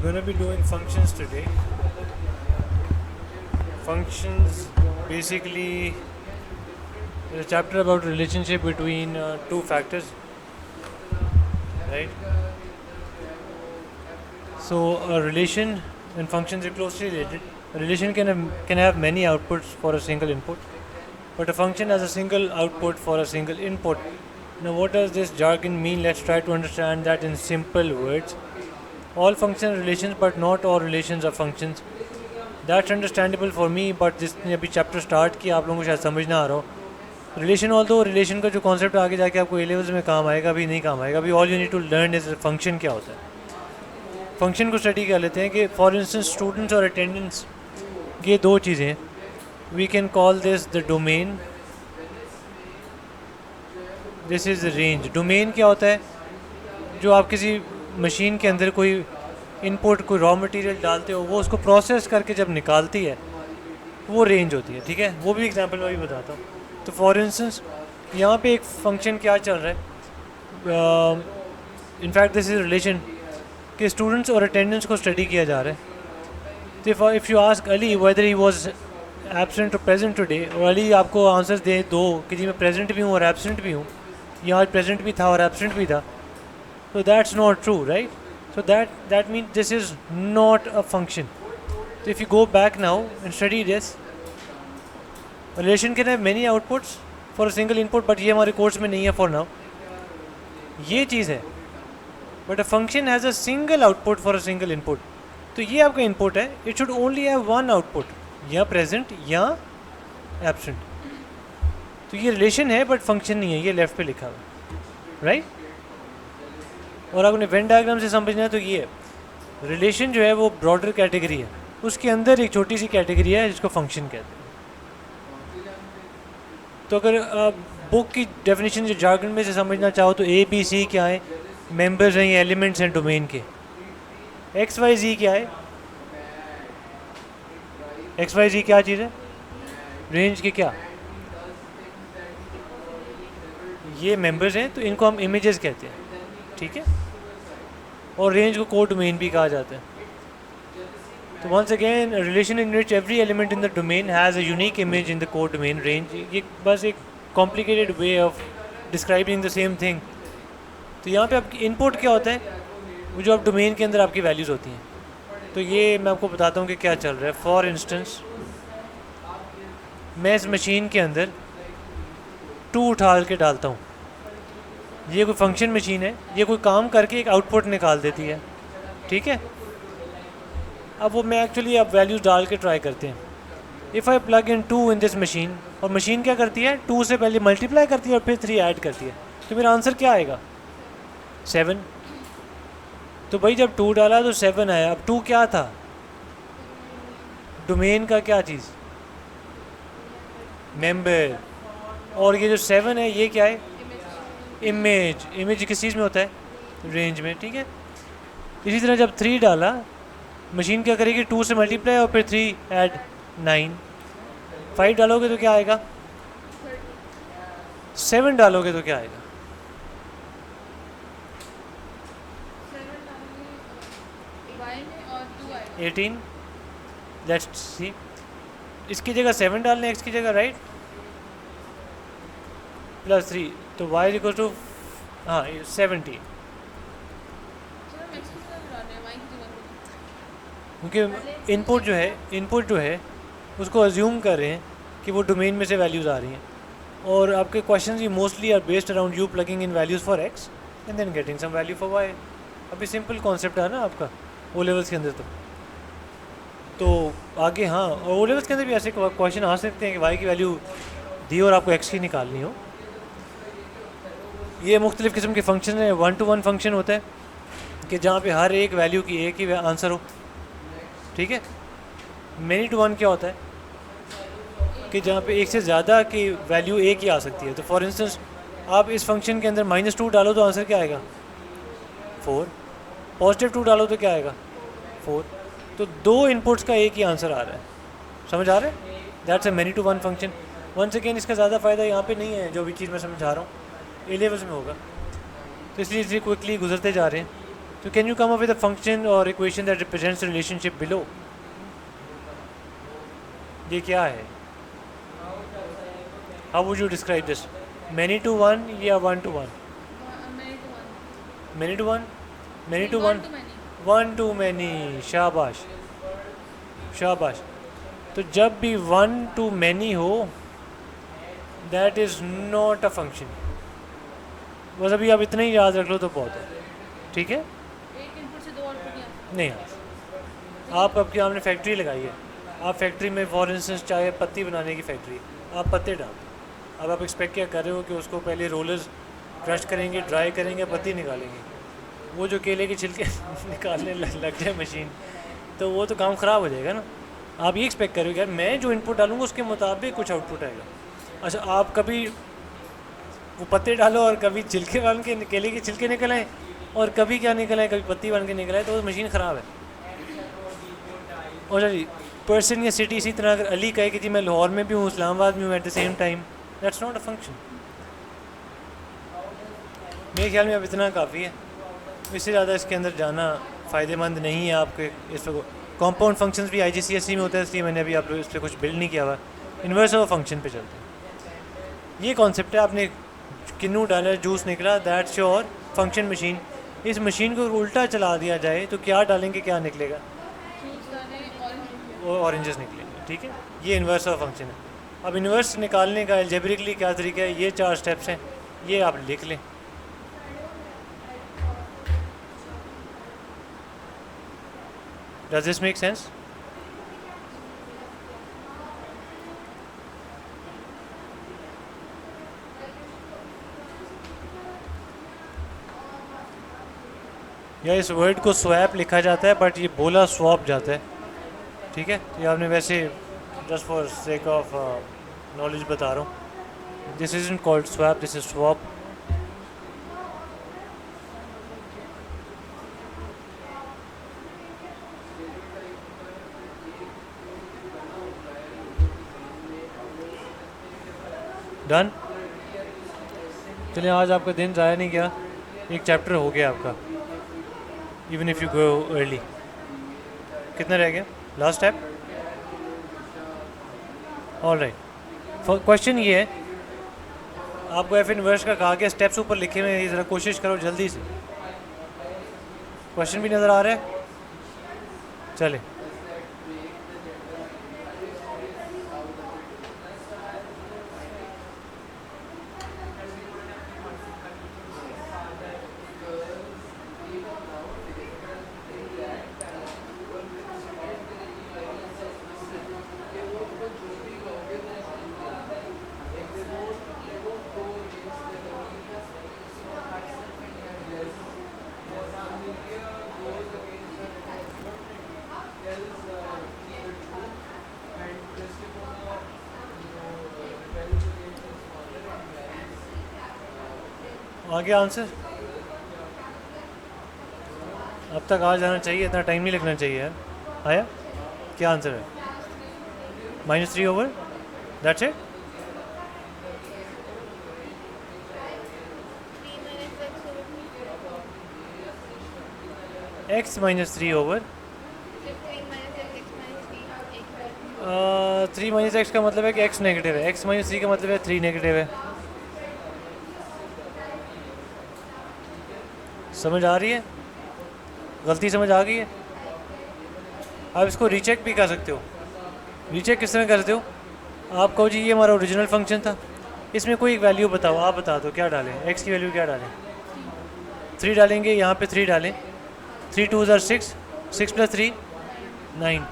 going to be doing functions today. Functions basically is a chapter about relationship between two factors, right? So a relation and functions are closely related. A relation can have many outputs for a single input, but a function has a single output for a single input. Now, what does this jargon mean? Let's try to understand that in simple words. All functions are relations, but not all relations are functions. That's understandable for me, but जिसने अभी chapter start किया आप लोगों को शायद समझ ना आ रहा हो. रिलेशन ऑल दो रिलेशन का जो कॉन्सेप्ट आगे जाके आपको ए लेवल्स में काम आएगा, अभी नहीं काम आएगा. अभी all you need to learn is function क्या होता है. फंक्शन को स्टडी कर लेते हैं कि फॉर इंस्टेंस स्टूडेंट्स और अटेंडेंस ये दो चीज़ें. We can call this the domain, this is range. Domain क्या होता है? जो आप किसी मशीन के अंदर कोई इनपुट कोई रॉ मटेरियल डालते हो, वो उसको प्रोसेस करके जब निकालती है वो रेंज होती है. ठीक है, वो भी एग्जांपल मैं भी बताता हूँ. तो फॉर इंस्टेंस यहाँ पे एक फंक्शन क्या चल रहा है. इनफैक्ट दिस इज रिलेशन कि स्टूडेंट्स और अटेंडेंस को स्टडी किया जा रहा है. तो if you ask Ali weather he was absent और प्रेजेंट टुडे, और अली आपको आंसर्स दे दो कि जी मैं प्रेजेंट भी हूँ और एब्सेंट भी हूँ, या आज प्रेजेंट भी था और एब्सेंट भी था, so that's not true, right? So that means this is not a function. So if you go back now and study this, a relation can have many outputs for a single input, but ये हमारे course में नहीं है for now. ये चीज़ है, but a function has a single output for a single input. तो ये आपका input है, it should only have one output, या present या absent. तो ये relation है but function नहीं है, ये left पे लिखा हुआ, right? और अगर आपने वेन डायग्राम से समझना है तो ये है रिलेशन जो है वो ब्रॉडर कैटेगरी है, उसके अंदर एक छोटी सी कैटेगरी है जिसको फंक्शन कहते हैं. तो अगर आप बुक की डेफिनेशन जो जार्गन में से समझना चाहो तो ए बी सी क्या है, मेंबर्स हैं, ये एलिमेंट्स हैं डोमेन के. एक्स वाई जी क्या है? एक्स वाई जी क्या चीज़ है? रेंज के क्या? ये मेंबर्स हैं, तो इनको हम इमेजेस कहते हैं. ठीक है, और रेंज को कोड डोमेन भी कहा जाता है. तो once again relation in which every element in the domain has a unique image in the codomain range. ये बस एक complicated way of describing the same thing. तो यहाँ पे आपकी इनपुट क्या होता है? वो जो आप डोमेन के अंदर आपकी वैल्यूज़ होती हैं. तो ये मैं आपको बताता हूँ कि क्या चल रहा है. फॉर इंस्टेंस मैं इस मशीन के अंदर 2 उठा के डालता हूँ. ये कोई फंक्शन मशीन है, ये कोई काम करके एक आउटपुट निकाल देती है. ठीक है, अब वो मैं एक्चुअली अब वैल्यूज़ डाल के ट्राई करते हैं. If I plug in 2 in this machine, और मशीन क्या करती है? 2 से पहले मल्टीप्लाई करती है और फिर 3 ऐड करती है. तो मेरा आंसर क्या आएगा? 7. तो भाई जब 2 डाला तो 7 आया. अब 2 क्या था? डोमेन का क्या चीज़? मेंबर. और ये जो 7 है ये क्या है? इमेज. इमेज किस चीज़ में होता है? रेंज में. ठीक है, इसी तरह जब 3 डाला मशीन क्या करेगी? 2 से मल्टीप्लाई और फिर 3 ऐड 9. 5 डालोगे तो क्या आएगा? 7 डालोगे तो क्या आएगा? 18. लेट्स सी, इसकी जगह 7 डालने एक्स की जगह, राइट? प्लस 3, तो y इक्वल टू 70. क्योंकि इनपुट जो है उसको अज्यूम कर रहे हैं कि वो डोमेन में से वैल्यूज़ आ रही हैं, और आपके क्वेश्चंस ही mostly are based around you plugging in values for x and then getting some value for y. अभी सिंपल कॉन्सेप्ट है ना आपका ओ लेवल्स के अंदर. तो आगे हाँ, और ओ लेवल्स के अंदर भी ऐसे क्वेश्चन आ सकते हैं कि y की वैल्यू दी और आपको x की निकालनी हो. ये मुख्तलिफ़ किस्म के फंक्शन है. 1-to-1 फंक्शन होता है कि जहाँ पे हर एक वैल्यू की एक ही आंसर हो. ठीक है, मैनी टू वन क्या होता है कि जहाँ पे एक से ज़्यादा की वैल्यू एक ही आ सकती है. तो फॉर इंस्टेंस आप इस फंक्शन के अंदर -2 डालो तो आंसर क्या आएगा? 4. +2 डालो तो क्या आएगा? 4. तो 2 इनपुट्स का एक ही आंसर आ रहा है. समझ आ रहा है? That's a many to one function. Once again इसका ज़्यादा फ़ायदा यहाँ पे नहीं है, जो भी चीज़ मैं समझा रहा हूँ ए लेवल्स में होगा, तो इसलिए इसे क्विकली गुजरते जा रहे हैं. तो can you come up with a function और equation that represents the relationship below? ये क्या है? How would you describe this? Many to one या one to one? Many to one, many to one, one to many. शाबाश शाबाश। तो जब भी वन टू मैनी हो that is not a function. बस अभी आप इतना ही याद रख लो तो बहुत है, ठीक है? एक इनपुट से दो आउटपुट या नहीं, आप आपकी आपने फैक्ट्री लगाई है, आप फैक्ट्री में फॉर इंस्टेंस चाहे पत्ती बनाने की फैक्ट्री, आप पत्ते डालते, अब आप एक्सपेक्ट क्या कर रहे हो कि उसको पहले रोलर्स क्रश करेंगे, ड्राई करेंगे, पत्ती निकालेंगे। वो जो केले के छिलके निकालने लग जाए मशीन, तो वो तो काम ख़राब हो जाएगा ना। आप ये एक्सपेक्ट करोगे यार मैं जो इनपुट डालूंगा उसके मुताबिक कुछ आउटपुट आएगा। अच्छा, आप कभी वो पत्ते डालो और कभी छिलके बन के केले के छिलके निकल आए और कभी क्या निकल आए, कभी पत्ती बन के निकल आए, तो वो मशीन ख़राब है। और जी पर्सन या सिटी इसी तरह अगर अली कहे कि जी मैं लाहौर में भी हूँ, इस्लामाबाद में हूँ at the same time, that's not a function. मेरे ख्याल में अब इतना काफ़ी है, इससे ज़्यादा इसके अंदर जाना फ़ायदेमंद नहीं है आपके। इस पर कॉम्पाउंड फंक्शंस भी IGCSE में होता है, इसलिए मैंने अभी आप इस पर कुछ बिल्ड नहीं किया हुआ। इन्वर्स ऑफ फंक्शन पे चलते हैं। ये कॉन्सेप्ट है, आपने किन्नू डाला, जूस निकला, दैट्स योर फंक्शन मशीन। इस मशीन को उल्टा चला दिया जाए तो क्या डालेंगे, क्या निकलेगा? जूस डालें ऑरेंज। वो ऑरेंजेस निकलेंगे, ठीक है? ये इन्वर्स ऑफ फंक्शन है। अब इन्वर्स निकालने का एल्जेब्रिकली क्या तरीका है, ये 4 स्टेप्स हैं, ये आप लिख लें। Does this make sense? या इस वर्ड को स्वैप लिखा जाता है बट ये बोला स्वैप जाता है, ठीक है? ये आपने वैसे just for sake of knowledge बता रहा हूँ। This isn't called swap, this is swap. Done. चलिए, आज आपका दिन ज़ाया नहीं गया, एक चैप्टर हो गया आपका, even if you go early. कितना रह गया last step? All right, question ये है, आपको एफ इनवर्स का कहा गया, स्टेप्स ऊपर लिखे हुए हैं, ज़रा कोशिश करो जल्दी से। क्वेश्चन भी नज़र आ रहा है? चले, आगे आंसर अब तक आ जाना चाहिए, इतना टाइम नहीं लगना चाहिए यार। आया क्या आंसर है? -3 over, that's it. x -3 over 3 - x का मतलब है कि x नेगेटिव है, x -3 का मतलब है 3 नेगेटिव है। समझ आ रही है? गलती समझ आ गई है? आप इसको रीचेक भी कर सकते हो। रीचेक किस तरह करते हो? आप कहो जी ये हमारा ओरिजिनल फंक्शन था, इसमें कोई एक वैल्यू बताओ, आप बता दो क्या डालें, x की वैल्यू क्या डालें? 3 डालेंगे, यहाँ पे 3 डालें, 3 2 6, 6 + 3 9,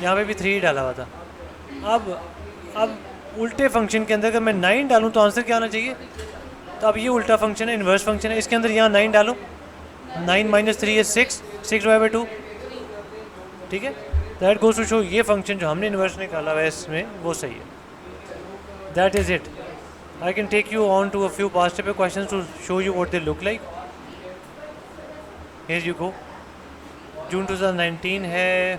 यहाँ पे भी 3 ही डाला हुआ था। अब उल्टे फंक्शन के अंदर अगर मैं 9 डालूँ तो आंसर क्या आना चाहिए? तो अब ये उल्टा फंक्शन है, इन्वर्स फंक्शन है, इसके अंदर यहाँ 9 डालो, 9 - 3 is 6, 6/2, ठीक है? दैट गोज टू शो ये फंक्शन जो हमने इन्वर्स निकाला हुआ है इसमें वो सही है। That is it. I can take you on to a few past paper questions to show you what they look like. Here you go. June 2019 है,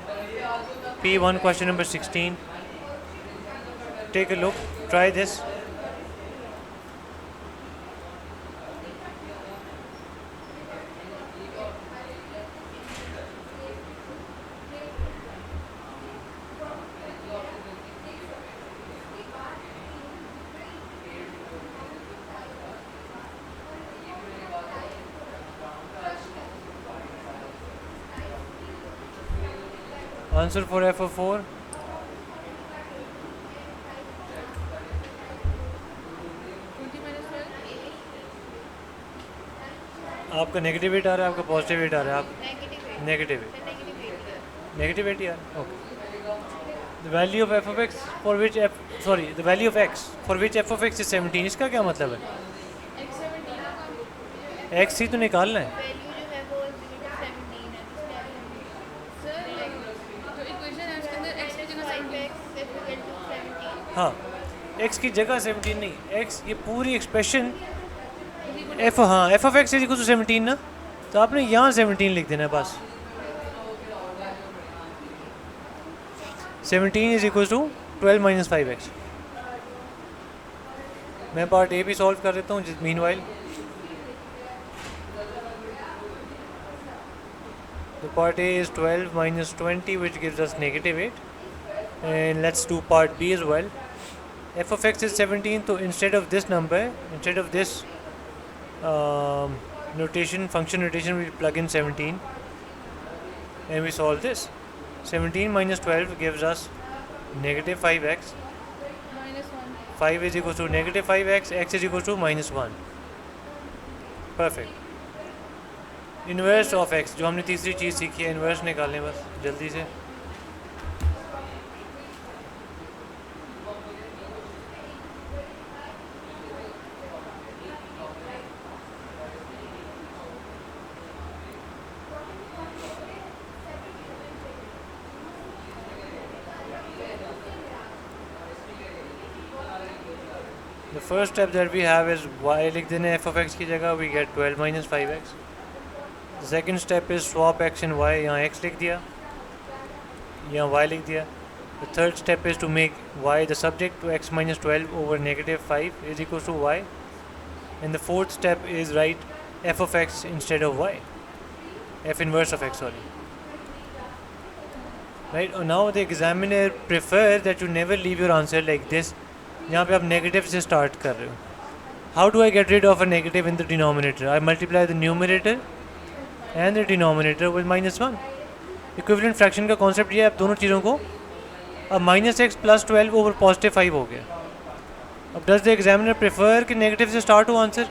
P1 question number 16। Take a look, try this. Answer for F of 4 20 minus 12. आपका negative 8 आ रहा है, आपका positive 8 आ रहा है, आप negative negative 8 negative 8 negative 8 यार okay the value of F of x for which F sorry the value of x for which F of x is 17 इसका क्या मतलब है? X 17 का एक्स ही तो निकालना है। वैल्यू जो है वो 17 है सर जो इक्वेशन है उसके अंदर x की जगह 17 5x हाँ एक्स की जगह 17 नहीं, एक्स ये पूरी एक्सप्रेशन एफ हाँ f of x is equal to 17 ना, तो आपने यहाँ 17 लिख देना है बस। 17 is equal to 12 minus 5x। मैं पार्ट ए भी सॉल्व कर देता हूँ meanwhile. The part A is 12 minus 20 which gives us negative 8, and let's do part B as well. F of x is 17, so instead of this number, instead of this function notation, we plug in 17 and we solve this. 17 minus 12 gives us negative 5x, minus 1. 5 is equal to negative 5x, x is equal to minus 1. Perfect. Inverse of x जो हमने तीसरी चीज़ सीखी है, inverse निकालें बस जल्दी से। The first step that we have is y लिख देना f of x की जगह, we get 12 minus 5x. The second step is swap x and y, यहाँ x लिख दिया, यहाँ y लिख दिया. The third step is to make y the subject to x minus 12 over negative 5 is equal to y. And the fourth step is write f of x instead of y, f inverse of x, sorry. Right, or now the examiner prefer that you never leave your answer like this, जहाँ पे आप negative से start कर रहे हो. How do I get rid of a negative in the denominator? I multiply the numerator and the denominator with minus 1. Equivalent fraction का concept ये है, आप दोनों चीज़ों को अब minus x plus 12 over positive 5 हो गया. अब डज द एग्जामिनर प्रेफर कि नेगेटिव से स्टार्ट हो आंसर?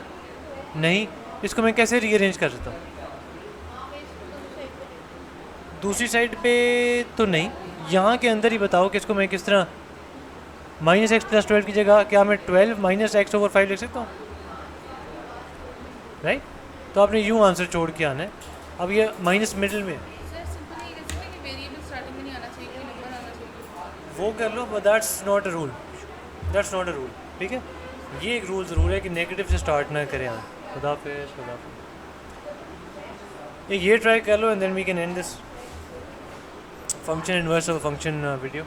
नहीं. इसको मैं कैसे रीअरेंज कर सकता हूँ? दूसरी साइड पे तो नहीं, यहाँ के अंदर ही बताओ कि इसको मैं किस तरह माइनस एक्स प्लस 12 की जगह क्या मैं 12 माइनस एक्स ओवर 5 लिख सकता हूँ? राइट, तो आपने यूँ आंसर छोड़ के आना है. अब ये माइनस मिडिल में सर सिंपल ये कह सकते हैं कि वेरिएबल स्टार्टिंग में नहीं आना चाहिए, कोई नंबर आना चाहिए. वो कर लो, but that's not a rule, that's not a rule. ठीक है, ये एक रूल ज़रूर है कि नेगेटिव से स्टार्ट ना करें. खुदाफिज़. ये ट्राई कर लो and then we can end this function inverse of function video.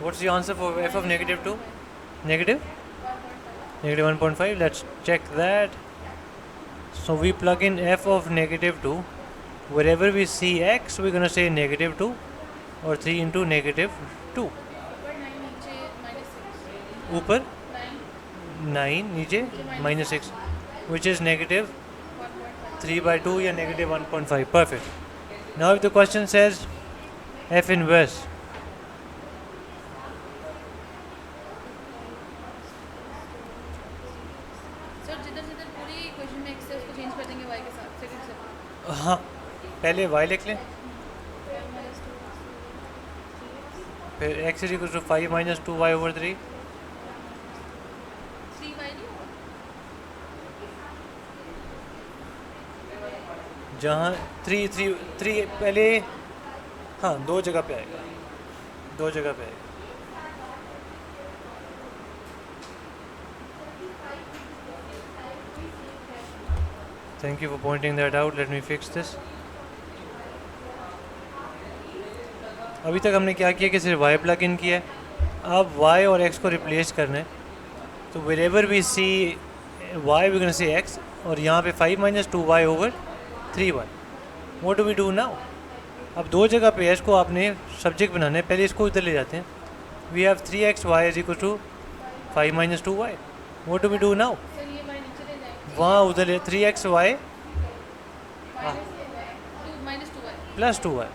What's the answer for f of negative 2? Negative? Negative 1.5. Let's check that. So we plug in f of negative 2. Wherever we see x, we're going to say negative 2 or 3 into negative 2. ऊपर 9 नीचे minus 6. ऊपर 9 9 नीचे minus 6, which is negative 1.5. 3 by 2 या negative 1.5. Perfect. Now if the question says f inverse, sir जिधर जिधर पूरी equation में x है उसको चेंज कर देंगे y के साथ सेकंड स्टेप. हाँ पहले y लिख लें, 12 minus 2. फिर x is equal to 5 minus 2y over 3. 3y नहीं होगा. जहाँ 3 पहले हाँ दो जगह पे आएगा, दो जगह पे आएगा. Thank you for pointing that out, let me fix this. अभी तक हमने क्या किया कि सिर्फ y प्लग इन किया है, अब y और x को रिप्लेस करना है। तो wherever we see y we gonna see x, और यहाँ पे 5 minus 2y over 3y। What do we do now? अब दो जगह पे x को आपने सब्जेक्ट बनाना है, पहले इसको इधर ले जाते हैं। We have 3xy is equal to 5 minus 2y। What do we do now? Sir ये बाई नीचे ले जाएंगे, वहाँ उधर 3xy to minus 2y plus 2y,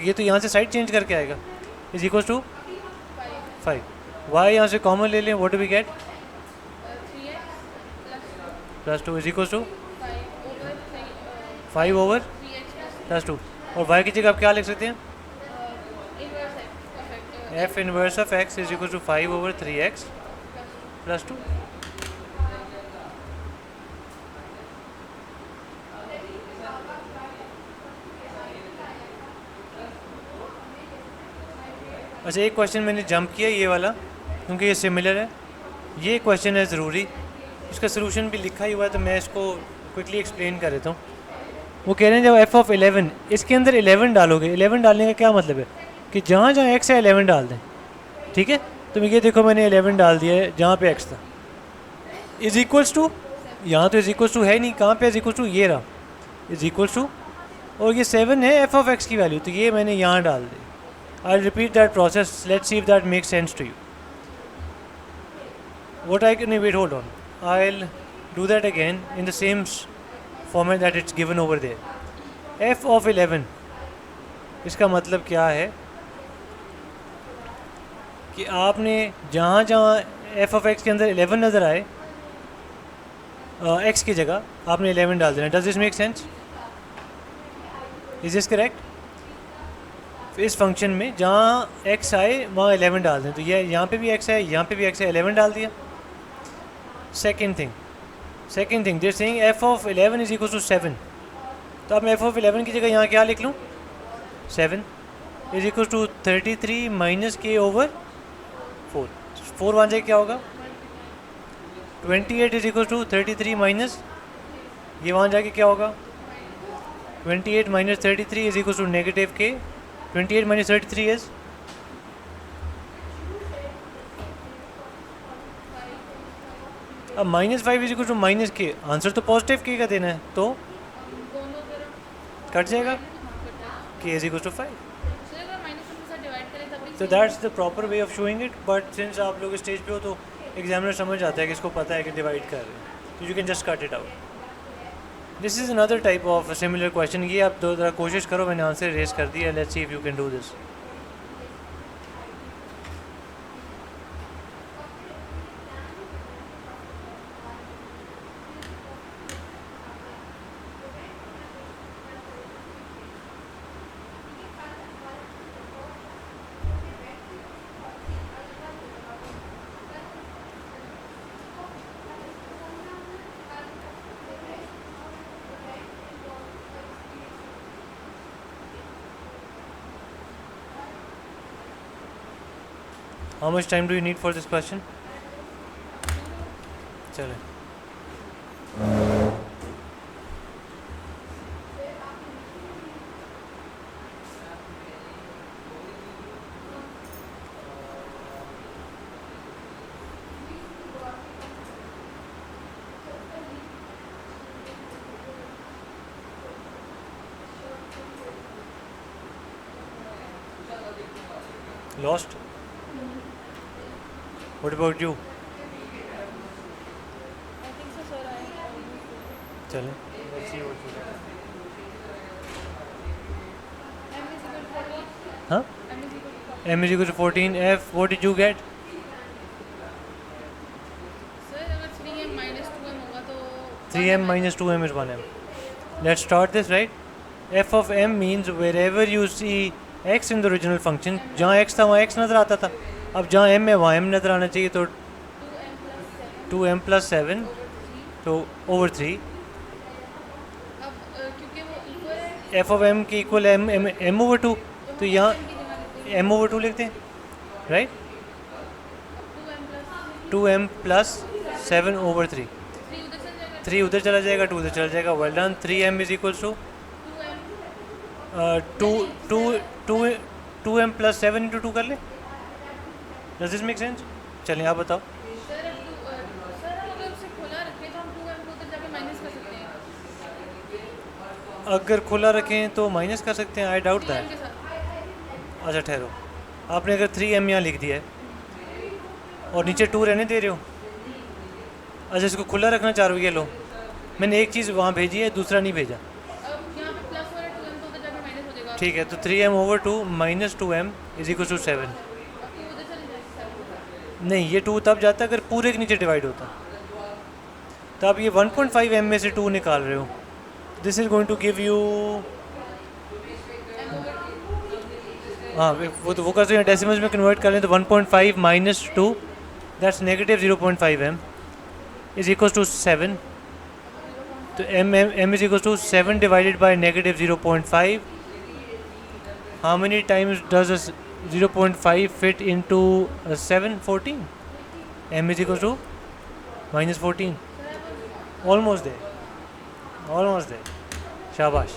ये तो यहाँ से साइड चेंज करके आएगा, इज इक्वल टू 5। y यहाँ से कॉमन ले लें, what do we get? 3x plus 2 is equal to 5 over 5 over 3x plus 2। और y की जगह आप क्या लिख सकते हैं? इनवर्स है f inverse of x is equal to 5 over 3x plus 2। अच्छा, एक क्वेश्चन मैंने जंप किया ये वाला, क्योंकि ये सिमिलर है। ये क्वेश्चन है ज़रूरी, इसका सलूशन भी लिखा ही हुआ है, तो मैं इसको क्विकली एक्सप्लेन कर देता हूँ। वो कह रहे हैं जब f ऑफ 11 इसके अंदर 11 डालोगे, 11 डालने का क्या मतलब है कि जहाँ जहाँ x है 11 डाल दें, ठीक है। तो ये देखो मैंने 11 डाल दिया है जहाँ पे x था, इज इक्वल्स टू, यहाँ तो इज इक्वल्स टू है नहीं, कहाँ पे इज इक्वल्स टू, ये रहा इज इक्वल्स टू, और ये 7 है f ऑफ x की वैल्यू, तो ये मैंने यहाँ डाल दी। I'll repeat that process. Let's see if that makes sense to you. What I can wait, hold on. I'll do that again in the same format that it's given over there. F of 11. इसका मतलब क्या है कि आपने जहाँ जहाँ f of x के अंदर 11 नज़र आए, x की जगह आपने 11 डाल देना। Does this make sense? Is this correct? इस फंक्शन में जहाँ x आए वहाँ 11 डाल दें, तो ये यहाँ पे भी x है, यहाँ पे भी x है, 11 डाल दिया। Second thing they're saying f of 11 is equal to 7, तो अब मैं f ऑफ 11 की जगह यहाँ क्या लिख लूँ? 7 is equal to 33 minus k over 4। 4 वहाँ जाके क्या होगा? 28 इज इक्वल टू 33 माइनस, ये वहाँ जाके क्या होगा? 28 minus 33 is equal to negative k। 28 minus 33 is अब -5 is equal to minus k, answer तो पॉजिटिव के का देना है, तो दोनों तरफ कट जाएगा, cut k is equal to 5। Sir अगर माइनस के साथ डिवाइड करें तभी तो that's the proper way of showing it, but since आप लोग स्टेज पे हो तो एग्जामिनर समझ आता है कि इसको पता है कि डिवाइड कर रहे हैं, तो you can just cut it out. This is another type of similar question. ये आप दो ज़रा कोशिश करो, मैंने आंसर रेस कर दिया, let's see if you can do this. How much time do you need for this question? चलें, lost? What about you? I think so sir I चलें, हाँ, m is equal to 14, f, what did you get? Sir अगर 3m minus 2m होगा तो 3m minus 2m is 1m. Let's start this, right? f of m means wherever you see x in the original function, जहाँ x था वहाँ x नज़र आता था, अब जहाँ m है वहाँ m नज़र आना चाहिए, तो 2m plus 7 तो over 3। अब क्योंकि वो इक्वल है f of m के इक्वल m over 2, तो यहाँ m over 2 लिखते हैं, राइट? 2m plus 7 over 3। 3 उधर से जाएगा 3 उधर चला जाएगा, 2 उधर चला जाएगा, well done. 3m is equals to 2m plus 7 into 2 कर ले। Does this make sense? चलिए आप बताओ। सर अब सर हम अगर उसे खुला रखें तो हम 2m को उधर जाके माइनस कर सकते हैं अगर खुला रखें तो माइनस कर सकते हैं, आई डाउट 3m दैट। के साथ। अच्छा ठहरो, आपने अगर 3m यहाँ लिख दिया है और नीचे 2 रहने दे रहे हो, अच्छा इसको खुला रखना चाह रहे हो, ये लो मैंने एक चीज़ वहाँ भेजी है, दूसरा नहीं भेजा। अब यहाँ पे प्लस हो रहा है 2m तो उधर जाके माइनस हो जाएगा। ठीक है, तो 3m over 2 minus 2m is equal to 7। अब 2 उधर चले जाएगा। नहीं, ये 2 तब जाता अगर पूरे के नीचे डिवाइड होता। तो आप ये 1.5m में से 2 निकाल रहे हो, this is going to give you, हाँ वो कर सकते हैं, डेसिमल्स में कन्वर्ट कर लें तो 1.5 minus 2 that's negative 0.5m is equal to 7। तो m is equal to 7 divided by negative 0.5। How many times does 0.5 fit into 7? 14। m is equal to minus 14। Almost there, almost there, शाबाश।